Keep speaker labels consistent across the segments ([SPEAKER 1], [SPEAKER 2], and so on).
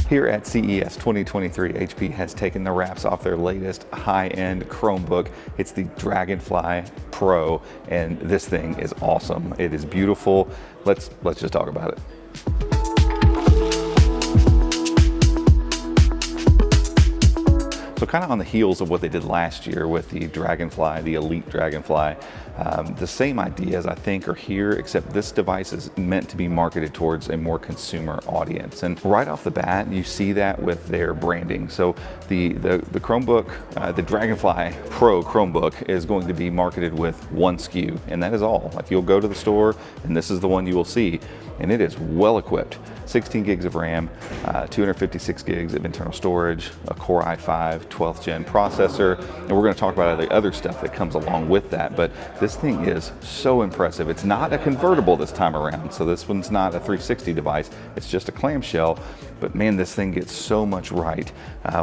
[SPEAKER 1] Here at CES 2023, HP has taken the wraps off their latest high-end Chromebook. It's the Dragonfly Pro, and this thing is awesome. It is beautiful. Let's just talk about it. So kind of on the heels of what they did last year with the Dragonfly, the Elite Dragonfly, the same ideas I think are here, except this device is meant to be marketed towards a more consumer audience. And right off the bat, you see that with their branding. So the Chromebook, the Dragonfly Pro Chromebook is going to be marketed with one SKU, and that is all. Like, you'll go to the store and this is the one you will see, and it is well equipped. 16 gigs of RAM, 256 gigs of internal storage, a Core i5 12th gen processor, and we're going to talk about the other stuff that comes along with that. But this thing is so impressive. It's not a convertible this time around, so this one's not a 360 device. It's just a clamshell. But man, this thing gets so much right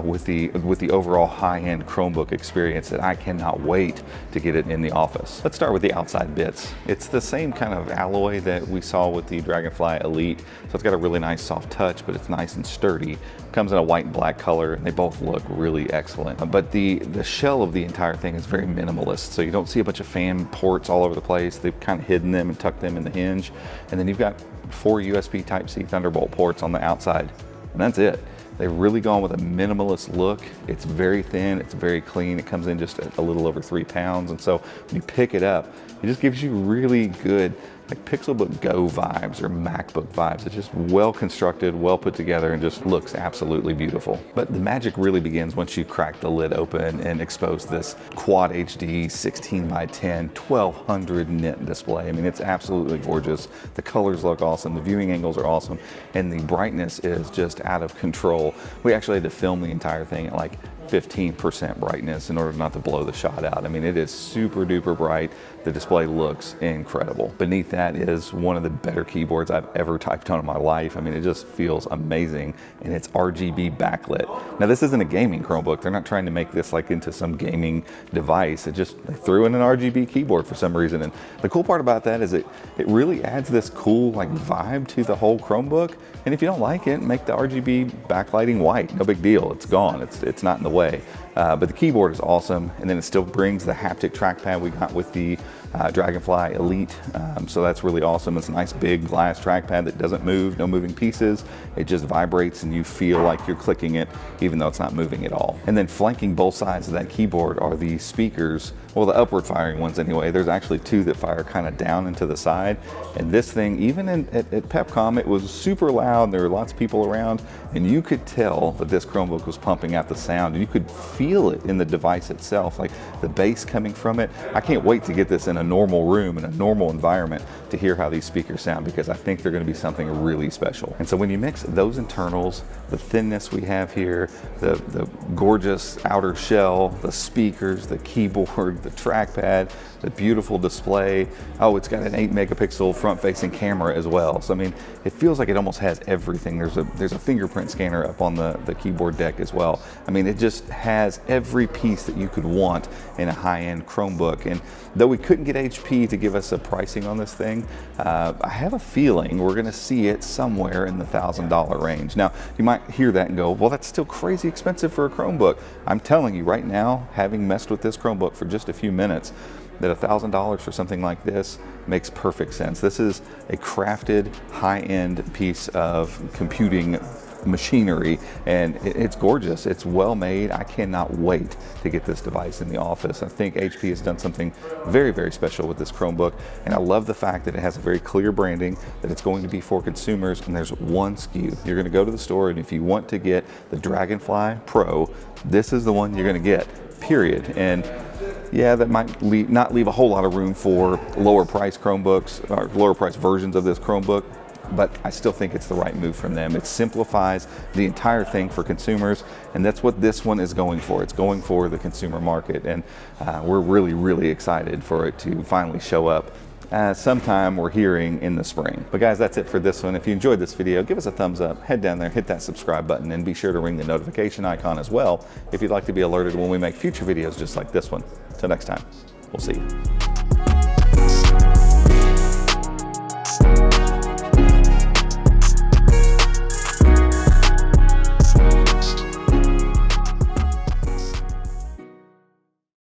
[SPEAKER 1] with the overall high-end Chromebook experience that I cannot wait to get it in the office. Let's start with the outside bits. It's the same kind of alloy that we saw with the Dragonfly Elite, so it's got a really nice soft touch, but it's nice and sturdy. Comes in a white and black color, and they both look really excellent. But the shell of the entire thing is very minimalist, so you don't see a bunch of fan ports all over the place. They've kind of hidden them and tucked them in the hinge, and then you've got 4 USB Type-C Thunderbolt ports on the outside, and that's it. They've really gone with a minimalist look. It's very thin, it's very clean. It comes in just a little over 3 pounds, and so when you pick it up, it just gives you really good, like, Pixelbook Go vibes or MacBook vibes. It's just well constructed, well put together, and just looks absolutely beautiful. But the magic really begins once you crack the lid open and expose this Quad HD 16x10 1200 nit display. I mean, it's absolutely gorgeous. The colors look awesome, the viewing angles are awesome, and the brightness is just out of control. We actually had to film the entire thing at like 15% brightness in order not to blow the shot out. I mean, it is super duper bright. The display looks incredible. Beneath that is one of the better keyboards I've ever typed on in my life. I mean, it just feels amazing, and it's RGB backlit. Now, this isn't a gaming Chromebook. They're not trying to make this like into some gaming device. They threw in an RGB keyboard for some reason. And the cool part about that is it really adds this cool like vibe to the whole Chromebook. And if you don't like it, make the RGB backlighting white. No big deal. It's gone. It's not in the way. But the keyboard is awesome, and then it still brings the haptic trackpad we got with the Dragonfly Elite, so that's really awesome. It's a nice big glass trackpad that doesn't move, no moving pieces. It just vibrates and you feel like you're clicking it even though it's not moving at all. And then flanking both sides of that keyboard are the speakers, well, the upward firing ones anyway. There's actually 2 that fire kind of down into the side, and this thing, even at PepCom, it was super loud. There were lots of people around, and you could tell that this Chromebook was pumping out the sound, and you could feel it in the device itself, like the bass coming from it. I can't wait to get this in a normal room, in a normal environment, to hear how these speakers sound, because I think they're going to be something really special. And so when you mix those internals, the thinness we have here, the gorgeous outer shell, the speakers, the keyboard, the trackpad, the beautiful display. Oh, it's got an 8 megapixel front-facing camera as well. So I mean, it feels like it almost has everything. There's a fingerprint scanner up on the keyboard deck as well. I mean, it just has every piece that you could want in a high-end Chromebook. And though we couldn't get HP to give us a pricing on this thing, I have a feeling we're going to see it somewhere in the $1,000 range. Now, you might hear that and go, well, that's still crazy expensive for a Chromebook. I'm telling you right now, having messed with this Chromebook for just a few minutes, that $1,000 for something like this makes perfect sense. This is a crafted, high-end piece of computing machinery, and it's gorgeous. It's well made. I cannot wait to get this device in the office. I think HP has done something very, very special with this Chromebook, and I love the fact that it has a very clear branding, that it's going to be for consumers, and there's one SKU. You're going to go to the store, and if you want to get the Dragonfly Pro, this is the one you're going to get, period. And yeah, that might not leave a whole lot of room for lower price Chromebooks or lower price versions of this Chromebook, but I still think it's the right move from them. It simplifies the entire thing for consumers, and that's what this one is going for. It's going for the consumer market, and we're really, really excited for it to finally show up sometime we're hearing in the spring. But guys, that's it for this one. If you enjoyed this video, give us a thumbs up, head down there, hit that subscribe button, and be sure to ring the notification icon as well if you'd like to be alerted when we make future videos just like this one. Till next time, we'll see you.